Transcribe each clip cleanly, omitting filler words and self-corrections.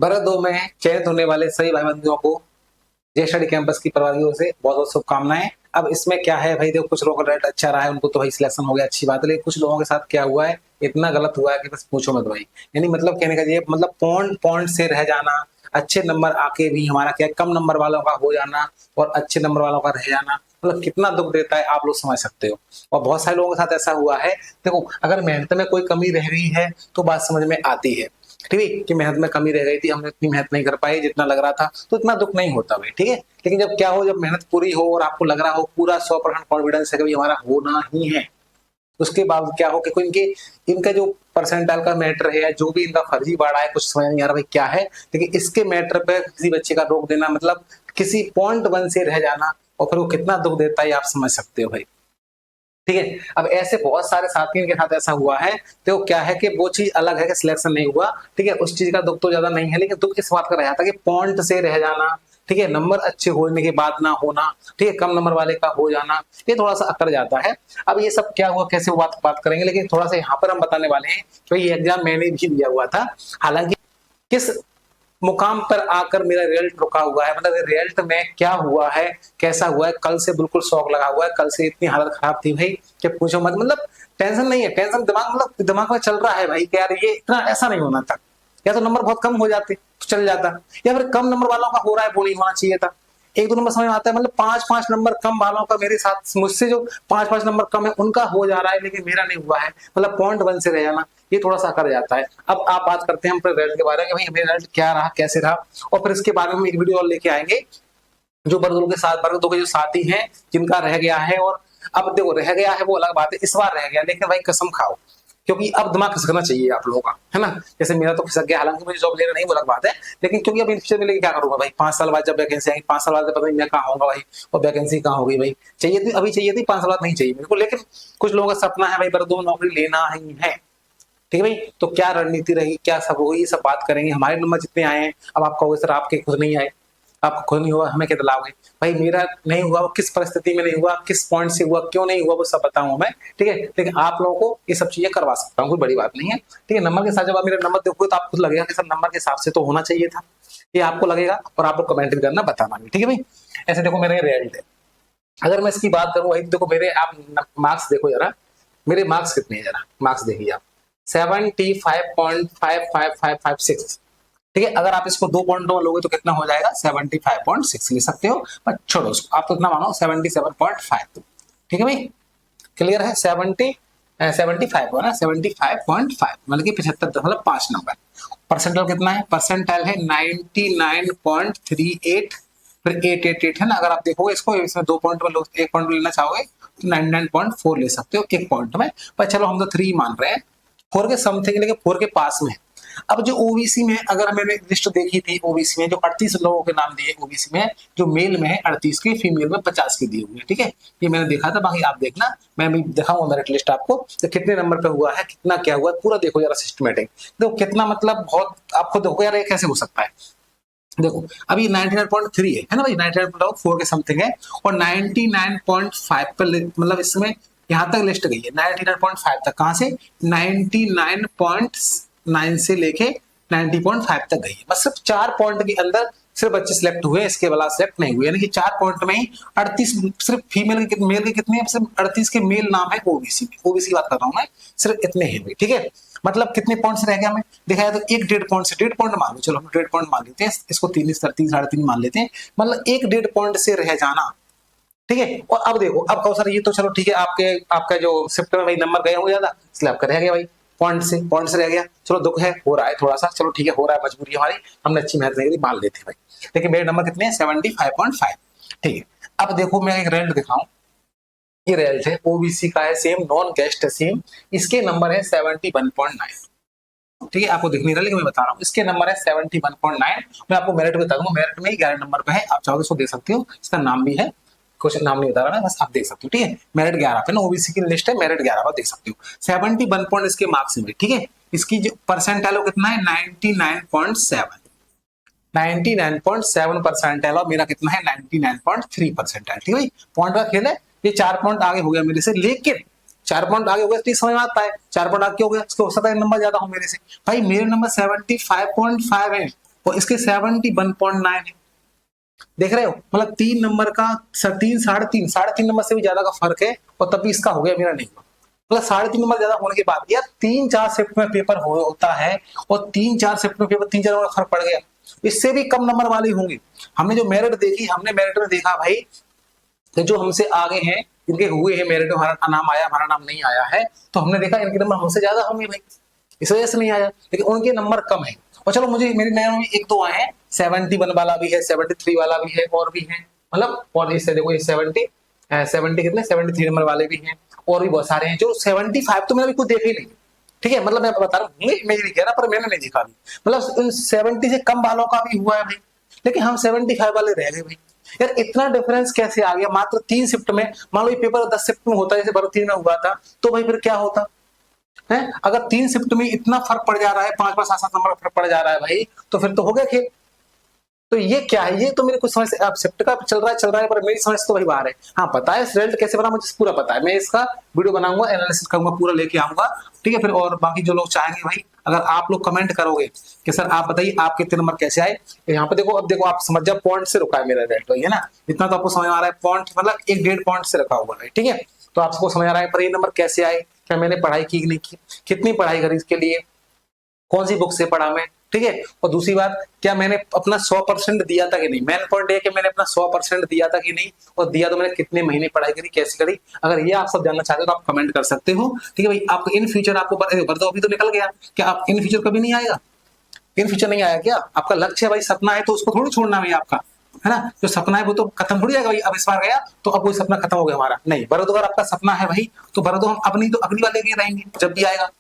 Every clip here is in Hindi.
वर्ग 2 में चयनित होने वाले सभी भाई बंधुओं को जे स्टडी कैंपस की प्रवादियों से बहुत बहुत शुभकामनाएं। अब इसमें क्या है भाई, देखो कुछ लोगों का रेट अच्छा रहा है, उनको तो भाई सिलेक्शन हो गया, अच्छी बात है। लेकिन कुछ लोगों के साथ क्या हुआ है, इतना गलत हुआ है कि बस पूछो मत भाई। यानी मतलब कहने का ये मतलब पॉइंट पॉइंट से रह जाना, अच्छे नंबर आके भी हमारा क्या कम नंबर वालों का हो जाना और अच्छे नंबर वालों का रह जाना, मतलब कितना दुख देता है आप लोग समझ सकते हो। और बहुत सारे लोगों के साथ ऐसा हुआ है। देखो अगर मेहनत में कोई कमी रह गई है तो बात समझ में आती है, ठीक है कि मेहनत में कमी रह गई थी, हमने इतनी मेहनत नहीं कर पाई जितना लग रहा था, तो इतना दुख नहीं होता भाई, ठीक है। लेकिन जब क्या हो, जब मेहनत पूरी हो और आपको लग रहा हो पूरा 100% कॉन्फिडेंस है कि हमारा होना ही है, उसके बाद क्या हो कि कोई इनके इनका जो परसेंटाइल का मैटर है या जो भी इनका फर्जी बाड़ा है, कुछ समझ नहीं आ रहा भाई क्या है। लेकिन इसके मैटर पे किसी बच्चे का रोक देना मतलब किसी पॉइंट वन से रह जाना, और फिर वो कितना दुख देता है आप समझ सकते हो भाई, ठीक है। अब ऐसे बहुत सारे साथियों के साथ ऐसा हुआ है। तो क्या है कि वो चीज अलग है कि सिलेक्शन नहीं हुआ, ठीक है, उस चीज का दुख तो ज्यादा नहीं है, लेकिन दुख इस बात का रहा था कि पॉइंट से रह जाना, ठीक है, नंबर अच्छे होने के बाद ना होना, ठीक है, कम नंबर वाले का हो जाना, ये थोड़ा सा अकड़ जाता है। अब ये सब क्या हुआ, कैसे बात करेंगे, लेकिन थोड़ा सा यहाँ पर हम बताने वाले हैं कि ये एग्जाम मैंने भी दिया हुआ था। हालांकि किस मुकाम पर आकर मेरा रिजल्ट रुका हुआ है, मतलब रिजल्ट में क्या हुआ है, कैसा हुआ है, कल से बिल्कुल शौक लगा हुआ है। कल से इतनी हालत खराब थी भाई कि पूछो मत, मतलब टेंशन नहीं है, टेंशन दिमाग मतलब दिमाग में चल रहा है भाई कि यार ये इतना ऐसा नहीं होना था, या तो नंबर बहुत कम हो जाते तो चल जाता, या फिर कम नंबर वालों का हो रहा है वो नहीं होना चाहिए था। एक दो नंबर समझ में आता है, मतलब पांच पांच नंबर कम वालों का मेरे साथ, मुझसे जो पांच पांच नंबर कम है उनका हो जा रहा है, लेकिन मेरा नहीं हुआ है, मतलब पॉइंट वन से रह जाना, ये थोड़ा सा कर जाता है। अब आप बात करते हैं हम अपने रिजल्ट के बारे में कि भाई मेरा रिजल्ट क्या रहा, कैसे रहा, और फिर इसके बारे में एक वीडियो और लेके आएंगे जो वर्ग दो के साथ, वर्ग दो के जो साथी हैं जिनका रह गया है। और अब देखो रह गया है वो अलग बात है, इस बार रह गया, लेकिन भाई कसम खाओ, क्योंकि अब दिमाग खिसकना चाहिए आप लोगों का, है ना। जैसे मेरा तो खिसक गया, हालांकि मुझे जॉब लेना नहीं वो अलग बात है, लेकिन क्योंकि अब इन फ्यूचर में लेके क्या करूंगा भाई, 5 साल बाद जब वैकेंसी आएगी, 5 साल बाद पता नहीं मैं कहाँ होगा भाई, और वैकेंसी कहाँ होगी भाई। चाहिए थी अभी, चाहिए थी 5 साल बाद नहीं चाहिए मेरे को, लेकिन कुछ लोगों का सपना है भाई वर्ग दो में नौकरी लेना ही है, ठीक है भाई। तो क्या रणनीति रही, क्या सब होगी, ये सब बात करेंगे। हमारे नंबर जितने आए हैं, अब आप कहोगे सर आपके खुद नहीं आए, आपका खुद नहीं हुआ, हमें क्या दिलाओगे भाई। मेरा नहीं हुआ, वो किस परिस्थिति में नहीं हुआ, किस पॉइंट से हुआ, क्यों नहीं हुआ, वो सब बताऊंगा मैं, ठीक है। लेकिन आप लोगों को ये सब चीजें करवा सकता हूँ, कोई बड़ी बात नहीं है, ठीक है। नंबर के साथ जब आप मेरा नंबर देखोगे तो आपको लगेगा कि सर नंबर के हिसाब से तो होना चाहिए था, ये आपको लगेगा, और आप लोग कमेंट भी करना, बताना भी, ठीक है भाई। ऐसे देखो मेरे रिजल्ट है, अगर मैं इसकी बात करूं भाई, देखो मेरे आप मार्क्स देखो जरा, मेरे मार्क्स कितने हैं जरा, मार्क्स देखिए आप, 75.55556, ठीक है। अगर आप इसको 2 पॉइंटों में लोगे तो कितना हो जाएगा, 75.6 ले सकते हो, पर छोड़ो उसको, आप तो इतना मानो 77.5, ठीक है भाई, क्लियर है। 75 हो ना, 75.5 मतलब कि 75, मतलब 5 नंबर। परसेंटाइल कितना है, परसेंटाइल है 99.38, फिर 888 है ना। अगर आप देखोगे इसको, इसमें 2 पॉइंट में लोग 1 पॉइंट लेना चाहोगे तो 99.4 ले सकते हो 1 पॉइंट में, पर चलो हम तो 3 मान रहे हैं, 4 के समथिंग, लेकिन 4 के पास में। अब जो ओबीसी में, अगर मैंने लिस्ट देखी थी ओबीसी में, जो 38 लोगों के नाम दिए ओबीसी में, जो मेल में है 38 की, फीमेल में 50 की दिए हुए हैं, ठीक है। ये मैंने देखा था, बाकी आप देखना, मैं भी दिखाऊंगा मेरिट लिस्ट आपको, तो कितने नंबर पे हुआ है, कितना क्या हुआ है, पूरा देखो जरा सिस्टमेटिक, देखो कितना, मतलब बहुत आपको देखो यार ये कैसे हो सकता है। देखो अभी 99.3 है ना भाई, 99.4 के समथिंग है, और 99.5 पर मतलब इसमें यहाँ तक लिस्ट गई है 99.5 तक, कहां से 99.9 से लेके 90.5 तक गई है, बस सिर्फ 4 पॉइंट के अंदर सिर्फ बच्चे सिलेक्ट हुए, इसके बाद सिलेक्ट नहीं हुए, यानी कि 4 पॉइंट में ही 38, सिर्फ फीमेल के, मेल के कितने, सिर्फ 38 के मेल नाम है ओबीसी में, ओबीसी की बात कर रहा हूं मैं, सिर्फ इतने हैं भाई, ठीक है। मतलब कितने पॉइंट से रह गया हमें, दिखाया तो एक 1.5 पॉइंट से, 1.5 पॉइंट मान लो, चलो हम 1.5 पॉइंट मान लेते हैं इसको, 3 साढ़े 3 मान लेते हैं, मतलब एक 1.5 पॉइंट से रह जाना, ठीक है। और अब देखो, अब कहो सर ये तो चलो ठीक है, आपके आपका जो शिफ्ट में भाई नंबर गए हो ज्यादा, इसलिए आपका रह गया भाई, पॉइंट से रह गया, चलो दुख है, हो रहा है थोड़ा सा, चलो ठीक है, हो रहा है, मजबूरी हमारी, हमने अच्छी मेहनत नहीं करी, मान लेते हैं भाई। लेकिन मेरे नंबर कितने हैं, 75.5, ठीक है। अब देखो मैं एक रिजल्ट दिखाऊं, ये रिजल्ट है ओबीसी का है, सेम नॉन कैस्ट है सेम, इसके नंबर है 71.9, ठीक है। आपको दिख नहीं रहा लेकिन मैं बता रहा हूँ, इसके नंबर है 71.9। मैं आपको मेरिट बता दूंगा, मेरिट में ही 11 नंबर पे है, आप चाहो तो इसको देख सकते हो, इसका नाम भी है, कुछ नाम नहीं बता रहा मैं, बस आप देख सकते हो, ठीक है। मेरिट 11 पे ना, ओबीसी की लिस्ट है, मेरिट 11 पर देख सकते हो, 71 पॉइंट इसके मार्क्स में, ठीक है। इसकी जो परसेंटाइल वो कितना है, 99.7, 99.7 परसेंटाइल, और मेरा कितना है 99.3 परसेंटाइल, ठीक है भाई। पॉइंट का खेल है, ये 4 पॉइंट आगे हो गया मेरे से, लेकिन 4 पॉइंट आगे हो गया तो समझ में आता है, 4 पॉइंट आगे हो गया, उसको हो सकता है नंबर ज्यादा हो मेरे से, भाई मेरे नंबर 75.5 है, और इसके 71.9 है। देख रहे हो, मतलब 3 नंबर का 3 नंबर से भी ज्यादा का फर्क है, और तभी इसका हो गया, मेरा नहीं हुआ। मतलब 3.5 नंबर ज्यादा होने के बाद यार 3-4 शिफ्ट में पेपर होता है, और 3-4 शिफ्ट में पेपर 3-4 नंबर फर्क पड़ गया। इससे भी कम नंबर वाले होंगे। हमने जो मेरिट देखी, हमने मेरिट में देखा भाई कि जो हमसे आगे हैं, इनके हुए हैं मेरिट में, हमारा नाम आया, हमारा नाम नहीं आया है, तो हमने देखा इनके नंबर हमसे ज्यादा होंगे भाई, इस वजह से नहीं आया, लेकिन उनके नंबर कम है। और चलो मुझे मेरे नजर में एक दो आए हैं, 71 वाला भी है, 73 वाला भी है, और भी है, मतलब और इससे देखो ये 70 कितने 73 नंबर वाले भी हैं, और भी बहुत सारे हैं। जो 75 तो मैंने अभी कुछ देखा ही नहीं, ठीक है, मतलब मैं बता रहा हूँ, मैं नहीं कह रहा, पर मैंने नहीं देखा अभी, मतलब 70 से कम वालों का भी हुआ है भाई, लेकिन हम 75 वाले रह गए भाई। यार इतना डिफरेंस कैसे आ गया मात्र 3 शिफ्ट में? मान लो ये पेपर 10 शिफ्ट में होता है, जैसे भर्ती में हुआ था, तो भाई फिर क्या होता है? अगर 3 शिफ्ट में इतना फर्क पड़ जा रहा है, 5-5 7-7 नंबर फर्क पड़ जा रहा है भाई, तो फिर तो हो गया खेल। तो ये क्या है? ये तो मेरे कुछ समझ से, अब शिफ्ट का चल रहा है, पर मेरी समझ तो भाई बाहर है। हाँ पता है रिजल्ट कैसे बना, मुझे पूरा पता है, मैं इसका वीडियो बनाऊंगा, एनालिसिस करूंगा, पूरा लेके आऊंगा, ठीक है। फिर और बाकी जो लोग चाहेंगे भाई, अगर आप लोग कमेंट करोगे कि सर आप बताइए आप कितने नंबर कैसे आए, तो यहाँ पे देखो, अब देखो आप समझ जाओ, पॉइंट से रुका है मेरा रिजल्ट, है ना, इतना तो आपको समझ आ रहा है, पॉइंट मतलब 1-1.5 पॉइंट से रखा हुआ है, ठीक है। तो आपको समझ आ रहा है, पर ये नंबर कैसे आए, क्या मैंने पढ़ाई की नहीं की, कितनी पढ़ाई करी इसके लिए, कौन सी बुक से पढ़ा मैं, ठीक है। और दूसरी बात, क्या मैंने अपना 100% दिया था कि नहीं, मेन पॉइंट है कि मैंने अपना 100% दिया था कि नहीं, और दिया तो मैंने कितने महीने पढ़ाई करी, कैसे करी। अगर ये आप सब जानना चाहते हो तो आप कमेंट कर सकते हो, ठीक है भाई। आपको इन फ्यूचर आपको तो अभी तो निकल गया, क्या आप इन फ्यूचर कभी नहीं आएगा? इन फ्यूचर नहीं आया क्या? आपका लक्ष्य है भाई, सपना है, तो उसको थोड़ी छोड़ना भाई आपका, है ना। जो सपना है वो तो खत्म थोड़ी जाएगा भाई, अब इस बार गया तो अब वो सपना खत्म हो गया हमारा, नहीं। भरो, अगर आपका सपना है भाई, तो भरो, हम अपनी तो अगली बार लेके रहेंगे, जब भी आएगा,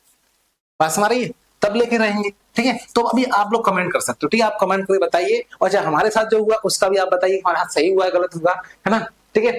पास हमारा ये तब लेके रहेंगे, ठीक है। तो अभी आप लोग कमेंट कर सकते हो, ठीक है, आप कमेंट करके बताइए, और चाहे हमारे साथ जो हुआ उसका भी आप बताइए, हमारे साथ सही हुआ है गलत हुआ, है ना, ठीक है।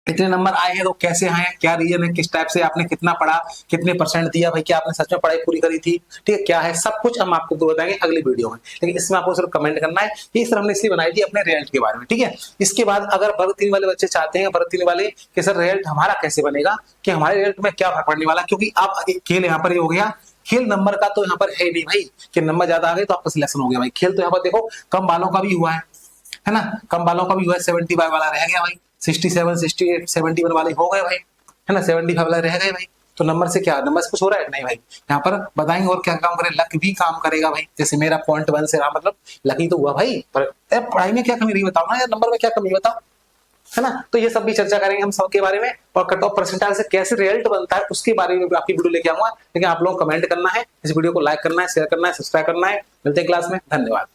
इतने नंबर आए हैं तो कैसे आए, क्या रीजन है, किस टाइप से आपने कितना पढ़ा, कितने परसेंट दिया भाई, क्या आपने सच में पढ़ाई पूरी करी थी, ठीक है, क्या है, सब कुछ हम आपको बताएंगे अगली वीडियो में। लेकिन इसमें आपको सिर्फ कमेंट करना है। ये सर हमने इसलिए बनाई थी अपने रिजल्ट के बारे में, ठीक है। इसके बाद अगर भर्ती 3 वाले बच्चे चाहते हैं, भर्ती 3 वाले कि सर रिजल्ट हमारा कैसे बनेगा, कि हमारे रिजल्ट में क्या फर्क पड़ने वाला, क्योंकि आप खेल यहाँ पर ये हो गया, खेल नंबर का तो यहाँ पर है नहीं भाई, कि नंबर ज्यादा आ गए तो आपका सिलेक्शन हो गया भाई। खेल तो यहाँ पर देखो कम वालों का भी हुआ है ना, कम वालों का भी हुआ है, 75 वाला रह गया भाई, 67, 68, 71 वाले हो गए भाई, है ना, 75 वाले रह गए भाई। तो नंबर से क्या, नंबर से कुछ हो रहा है? नहीं भाई, यहाँ पर बताएंगे और क्या काम करे, लक भी काम करेगा भाई। जैसे मेरा 0.1 से रहा, मतलब लकी तो हुआ भाई, पर पढ़ाई में क्या कमी रही बताओ ना यार, नंबर में क्या कमी बताओ, है ना। तो ये सब भी चर्चा करेंगे हम सबके बारे में, और कट ऑफ परसेंटाइल से कैसे रिजल्ट बनता है उसके बारे में भी आपकी वीडियो लेके आऊंगा। लेकिन आप लोग कमेंट करना है, इस वीडियो को लाइक करना है, शेयर करना है, सब्सक्राइब करना है। मिलते हैं क्लास में, धन्यवाद।